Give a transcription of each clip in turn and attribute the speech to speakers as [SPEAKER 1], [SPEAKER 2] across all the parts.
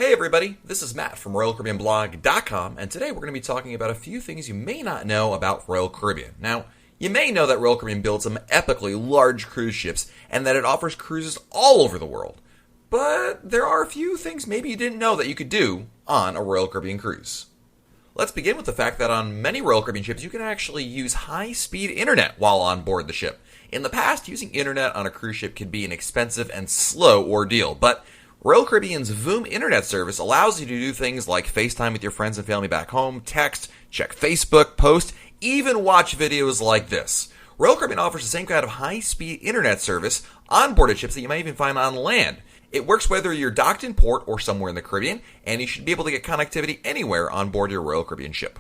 [SPEAKER 1] Hey everybody, this is Matt from RoyalCaribbeanBlog.com, and today we're going to be talking about a few things you may not know about Royal Caribbean. Now, you may know that Royal Caribbean builds some epically large cruise ships, and that it offers cruises all over the world. But there are a few things maybe you didn't know that you could do on a Royal Caribbean cruise. Let's begin with the fact that on many Royal Caribbean ships, you can actually use high-speed internet while on board the ship. In the past, using internet on a cruise ship can be an expensive and slow ordeal, but Royal Caribbean's Voom internet service allows you to do things like FaceTime with your friends and family back home, text, check Facebook, post, even watch videos like this. Royal Caribbean offers the same kind of high-speed internet service on board ships that you might even find on land. It works whether you're docked in port or somewhere in the Caribbean, and you should be able to get connectivity anywhere on board your Royal Caribbean ship.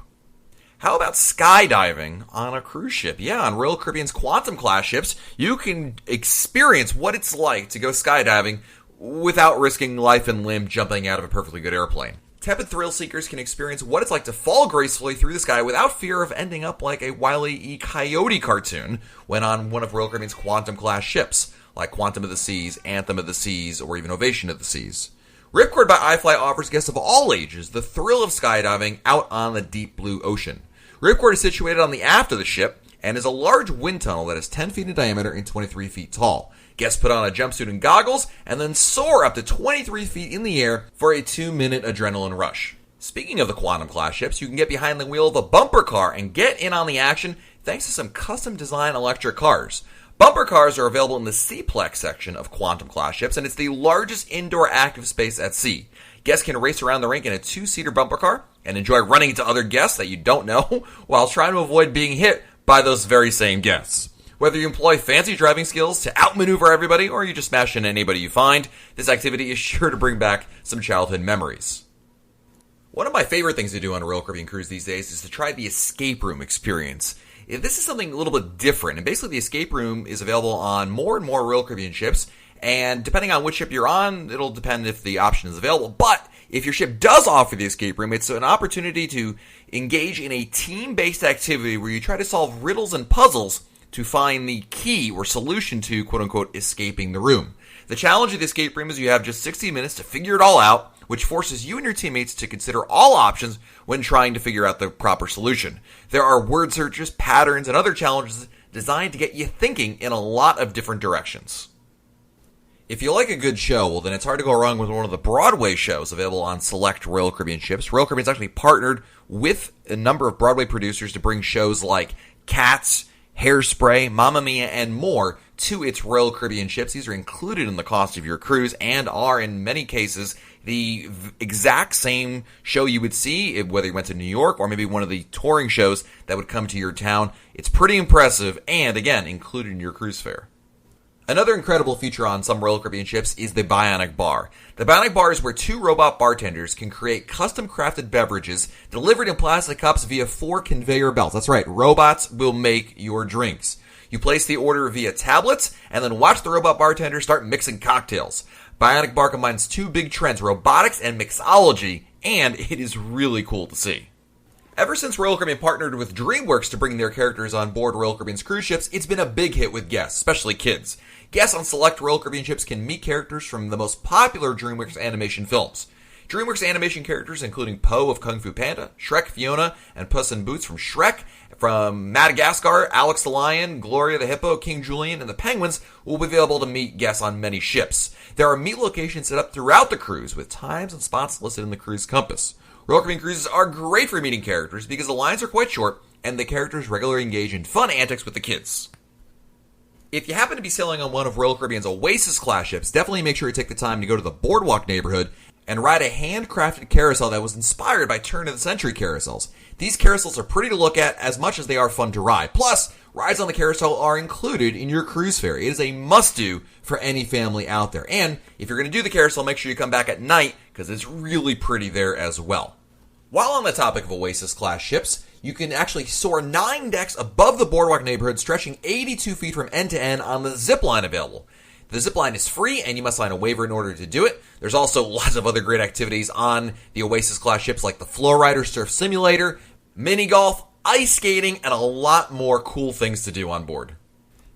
[SPEAKER 1] How about skydiving on a cruise ship? Yeah, on Royal Caribbean's Quantum class ships, you can experience what it's like to go skydiving without risking life and limb jumping out of a perfectly good airplane. Tepid thrill seekers can experience what it's like to fall gracefully through the sky without fear of ending up like a Wile E. Coyote cartoon when on one of Royal Caribbean's Quantum class ships, like Quantum of the Seas, Anthem of the Seas, or even Ovation of the Seas. Ripcord by iFly offers guests of all ages the thrill of skydiving out on the deep blue ocean. Ripcord is situated on the aft of the ship and is a large wind tunnel that is 10 feet in diameter and 23 feet tall. Guests put on a jumpsuit and goggles and then soar up to 23 feet in the air for a 2-minute adrenaline rush. Speaking of the Quantum class ships, you can get behind the wheel of a bumper car and get in on the action thanks to some custom design electric cars. Bumper cars are available in the Seaplex section of Quantum class ships, and it's the largest indoor active space at sea. Guests can race around the rink in a 2-seater bumper car and enjoy running into other guests that you don't know while trying to avoid being hit by those very same guests. Whether you employ fancy driving skills to outmaneuver everybody or you just smash into anybody you find, this activity is sure to bring back some childhood memories. One of my favorite things to do on a Royal Caribbean cruise these days is to try the escape room experience. This is something a little bit different, and basically the escape room is available on more and more Royal Caribbean ships, and depending on which ship you're on, it'll depend if the option is available. But if your ship does offer the escape room, it's an opportunity to engage in a team-based activity where you try to solve riddles and puzzles to find the key or solution to, quote-unquote, escaping the room. The challenge of the escape room is you have just 60 minutes to figure it all out, which forces you and your teammates to consider all options when trying to figure out the proper solution. There are word searches, patterns, and other challenges designed to get you thinking in a lot of different directions. If you like a good show, well then it's hard to go wrong with one of the Broadway shows available on select Royal Caribbean ships. Royal Caribbean's actually partnered with a number of Broadway producers to bring shows like Cats, Hairspray, Mamma Mia, and more to its Royal Caribbean ships. These are included in the cost of your cruise and are, in many cases, the exact same show you would see whether you went to New York or maybe one of the touring shows that would come to your town. It's pretty impressive and, again, included in your cruise fare. Another incredible feature on some Royal Caribbean ships is the Bionic Bar. The Bionic Bar is where 2 robot bartenders can create custom-crafted beverages delivered in plastic cups via 4 conveyor belts. That's right, robots will make your drinks. You place the order via tablets and then watch the robot bartender start mixing cocktails. Bionic Bar combines 2 big trends, robotics and mixology, and it is really cool to see. Ever since Royal Caribbean partnered with DreamWorks to bring their characters on board Royal Caribbean's cruise ships, it's been a big hit with guests, especially kids. Guests on select Royal Caribbean ships can meet characters from the most popular DreamWorks animation films. DreamWorks animation characters including Po of Kung Fu Panda, Shrek, Fiona, and Puss in Boots from Shrek, from Madagascar, Alex the Lion, Gloria the Hippo, King Julian, and the Penguins will be available to meet guests on many ships. There are meet locations set up throughout the cruise with times and spots listed in the cruise compass. Royal Caribbean cruises are great for meeting characters because the lines are quite short and the characters regularly engage in fun antics with the kids. If you happen to be sailing on one of Royal Caribbean's Oasis class ships, definitely make sure you take the time to go to the Boardwalk neighborhood and ride a handcrafted carousel that was inspired by turn-of-the-century carousels. These carousels are pretty to look at as much as they are fun to ride. Plus, rides on the carousel are included in your cruise fare. It is a must-do for any family out there. And if you're going to do the carousel, make sure you come back at night because it's really pretty there as well. While on the topic of Oasis-class ships, you can actually soar 9 decks above the Boardwalk neighborhood, stretching 82 feet from end to end on the Zipline available. The Zipline is free, and you must sign a waiver in order to do it. There's also lots of other great activities on the Oasis-class ships like the Flowrider Surf Simulator, mini golf, ice skating, and a lot more cool things to do on board.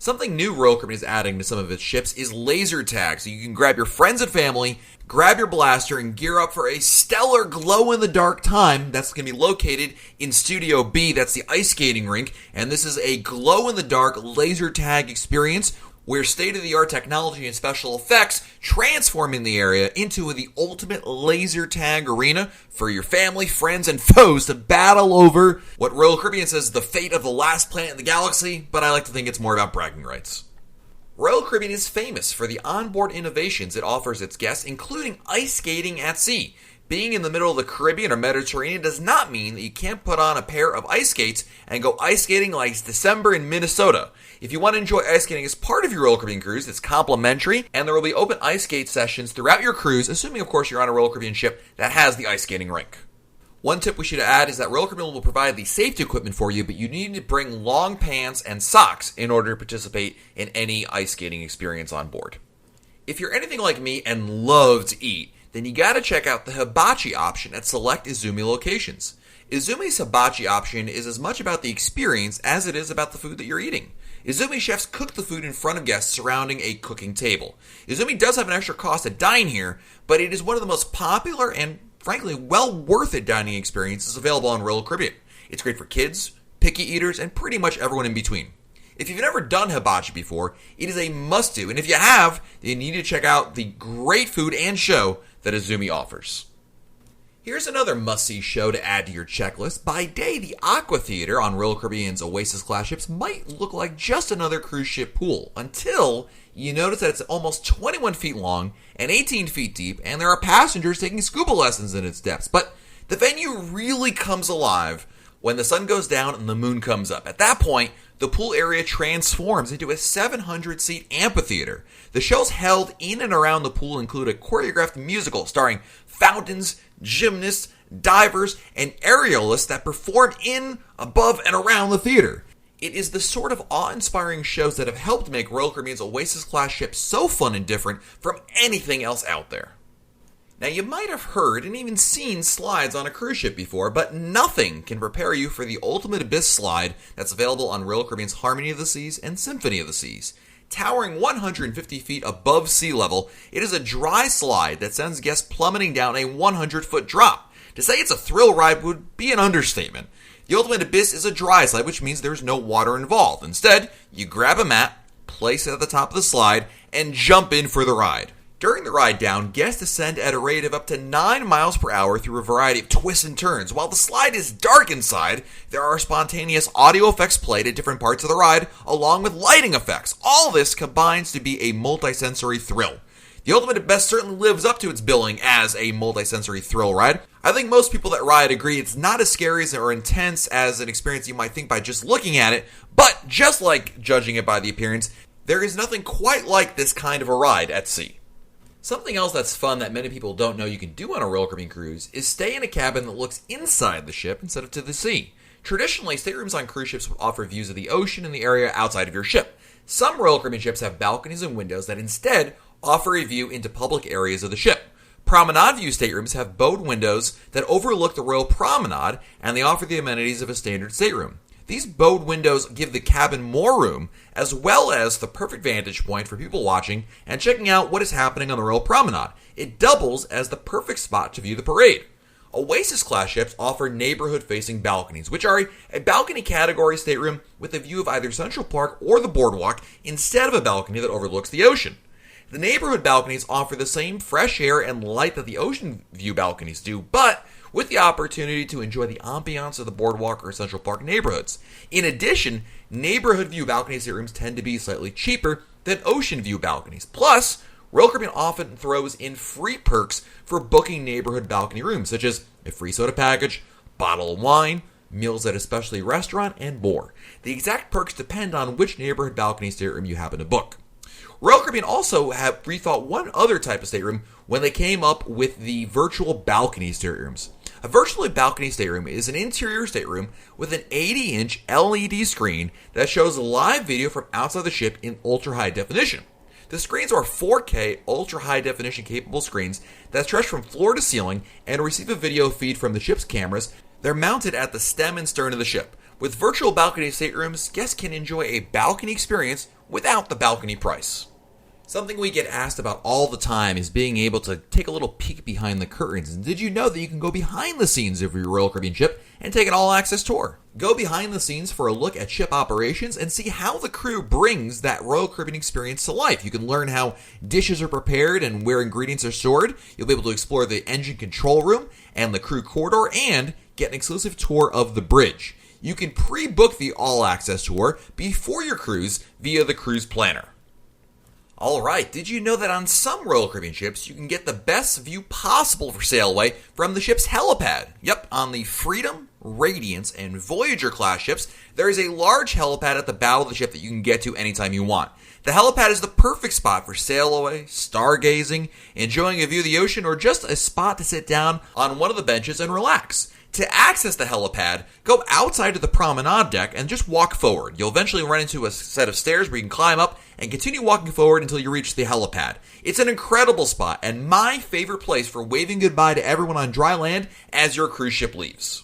[SPEAKER 1] Something new Royal Caribbean is adding to some of its ships is laser tag, so you can grab your friends and family, grab your blaster, and gear up for a stellar glow-in-the-dark time that's going to be located in Studio B. That's the ice skating rink, and this is a glow-in-the-dark laser tag experience where state-of-the-art technology and special effects transforming the area into the ultimate laser tag arena for your family, friends, and foes to battle over what Royal Caribbean says is the fate of the last planet in the galaxy, but I like to think it's more about bragging rights. Royal Caribbean is famous for the onboard innovations it offers its guests, including ice skating at sea. Being in the middle of the Caribbean or Mediterranean does not mean that you can't put on a pair of ice skates and go ice skating like it's December in Minnesota. If you want to enjoy ice skating as part of your Royal Caribbean cruise, it's complimentary, and there will be open ice skate sessions throughout your cruise, assuming, of course, you're on a Royal Caribbean ship that has the ice skating rink. One tip we should add is that Royal Caribbean will provide the safety equipment for you, but you need to bring long pants and socks in order to participate in any ice skating experience on board. If you're anything like me and love to eat, then you gotta check out the hibachi option at select Izumi locations. Izumi's hibachi option is as much about the experience as it is about the food that you're eating. Izumi chefs cook the food in front of guests surrounding a cooking table. Izumi does have an extra cost to dine here, but it is one of the most popular and, frankly, well worth it dining experiences available on Royal Caribbean. It's great for kids, picky eaters, and pretty much everyone in between. If you've never done hibachi before, it is a must-do, and if you have, then you need to check out the great food and show that Izumi offers. Here's another must-see show to add to your checklist. By day, the Aqua Theater on Royal Caribbean's Oasis-class ships might look like just another cruise ship pool, until you notice that it's almost 21 feet long and 18 feet deep, and there are passengers taking scuba lessons in its depths. But the venue really comes alive when the sun goes down and the moon comes up. At that point, the pool area transforms into a 700-seat amphitheater. The shows held in and around the pool include a choreographed musical starring fountains, gymnasts, divers, and aerialists that perform in, above, and around the theater. It is the sort of awe-inspiring shows that have helped make Royal Caribbean's Oasis-class ship so fun and different from anything else out there. Now, you might have heard and even seen slides on a cruise ship before, but nothing can prepare you for the Ultimate Abyss slide that's available on Royal Caribbean's Harmony of the Seas and Symphony of the Seas. Towering 150 feet above sea level, it is a dry slide that sends guests plummeting down a 100-foot drop. To say it's a thrill ride would be an understatement. The Ultimate Abyss is a dry slide, which means there's no water involved. Instead, you grab a mat, place it at the top of the slide, and jump in for the ride. During the ride down, guests ascend at a rate of up to 9 miles per hour through a variety of twists and turns. While the slide is dark inside, there are spontaneous audio effects played at different parts of the ride, along with lighting effects. All this combines to be a multisensory thrill. The Ultimate Abyss certainly lives up to its billing as a multisensory thrill ride. I think most people that ride agree it's not as scary or intense as an experience you might think by just looking at it, but just like judging it by the appearance, there is nothing quite like this kind of a ride at sea. Something else that's fun that many people don't know you can do on a Royal Caribbean cruise is stay in a cabin that looks inside the ship instead of to the sea. Traditionally, staterooms on cruise ships will offer views of the ocean and the area outside of your ship. Some Royal Caribbean ships have balconies and windows that instead offer a view into public areas of the ship. Promenade view staterooms have bowed windows that overlook the Royal Promenade, and they offer the amenities of a standard stateroom. These bowed windows give the cabin more room, as well as the perfect vantage point for people watching and checking out what is happening on the Royal Promenade. It doubles as the perfect spot to view the parade. Oasis-class ships offer neighborhood-facing balconies, which are a balcony category stateroom with a view of either Central Park or the boardwalk instead of a balcony that overlooks the ocean. The neighborhood balconies offer the same fresh air and light that the ocean view balconies do, but with the opportunity to enjoy the ambiance of the boardwalk or Central Park neighborhoods. In addition, neighborhood view balcony staterooms tend to be slightly cheaper than ocean view balconies. Plus, Royal Caribbean often throws in free perks for booking neighborhood balcony rooms, such as a free soda package, bottle of wine, meals at a specialty restaurant, and more. The exact perks depend on which neighborhood balcony stateroom you happen to book. Royal Caribbean also have rethought one other type of stateroom when they came up with the virtual balcony staterooms. A virtual balcony stateroom is an interior stateroom with an 80-inch LED screen that shows live video from outside the ship in ultra-high definition. The screens are 4K ultra-high definition capable screens that stretch from floor to ceiling and receive a video feed from the ship's cameras. They're mounted at the stem and stern of the ship. With virtual balcony staterooms, guests can enjoy a balcony experience without the balcony price. Something we get asked about all the time is being able to take a little peek behind the curtains. And did you know that you can go behind the scenes of your Royal Caribbean ship and take an all-access tour? Go behind the scenes for a look at ship operations and see how the crew brings that Royal Caribbean experience to life. You can learn how dishes are prepared and where ingredients are stored. You'll be able to explore the engine control room and the crew corridor and get an exclusive tour of the bridge. You can pre-book the all-access tour before your cruise via the cruise planner. Alright, did you know that on some Royal Caribbean ships, you can get the best view possible for sailaway from the ship's helipad? Yep, on the Freedom, Radiance, and Voyager class ships, there is a large helipad at the bow of the ship that you can get to anytime you want. The helipad is the perfect spot for sailaway, stargazing, enjoying a view of the ocean, or just a spot to sit down on one of the benches and relax. To access the helipad, go outside to the promenade deck and just walk forward. You'll eventually run into a set of stairs where you can climb up and continue walking forward until you reach the helipad. It's an incredible spot and my favorite place for waving goodbye to everyone on dry land as your cruise ship leaves.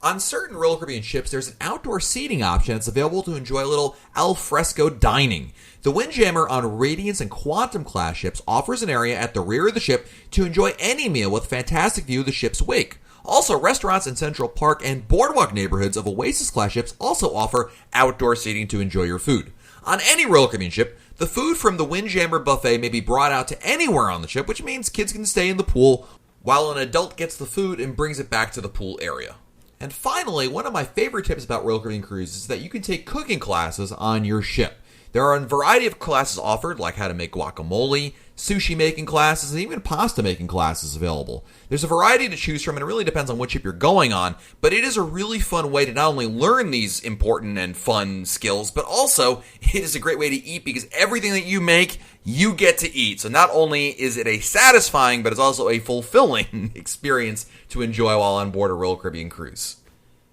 [SPEAKER 1] On certain Royal Caribbean ships, there's an outdoor seating option that's available to enjoy a little al fresco dining. The Windjammer on Radiance and Quantum class ships offers an area at the rear of the ship to enjoy any meal with a fantastic view of the ship's wake. Also, restaurants in Central Park and boardwalk neighborhoods of Oasis-class ships also offer outdoor seating to enjoy your food. On any Royal Caribbean ship, the food from the Windjammer buffet may be brought out to anywhere on the ship, which means kids can stay in the pool while an adult gets the food and brings it back to the pool area. And finally, one of my favorite tips about Royal Caribbean cruises is that you can take cooking classes on your ship. There are a variety of classes offered, like how to make guacamole, sushi making classes, and even pasta making classes available. There's a variety to choose from, and it really depends on what ship you're going on, but it is a really fun way to not only learn these important and fun skills, but also it is a great way to eat because everything that you make, you get to eat. So not only is it a satisfying, but it's also a fulfilling experience to enjoy while on board a Royal Caribbean cruise.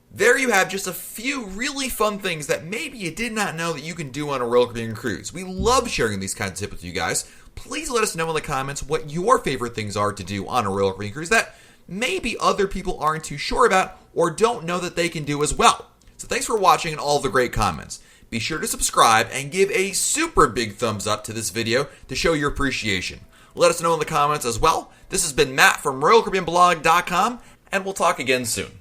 [SPEAKER 1] There you have just a few really fun things that maybe you did not know that you can do on a Royal Caribbean cruise. We love sharing these kinds of tips with you guys. Please let us know in the comments what your favorite things are to do on a Royal Caribbean cruise that maybe other people aren't too sure about or don't know that they can do as well. So thanks for watching and all the great comments. Be sure to subscribe and give a super big thumbs up to this video to show your appreciation. Let us know in the comments as well. This has been Matt from RoyalCaribbeanBlog.com, and we'll talk again soon.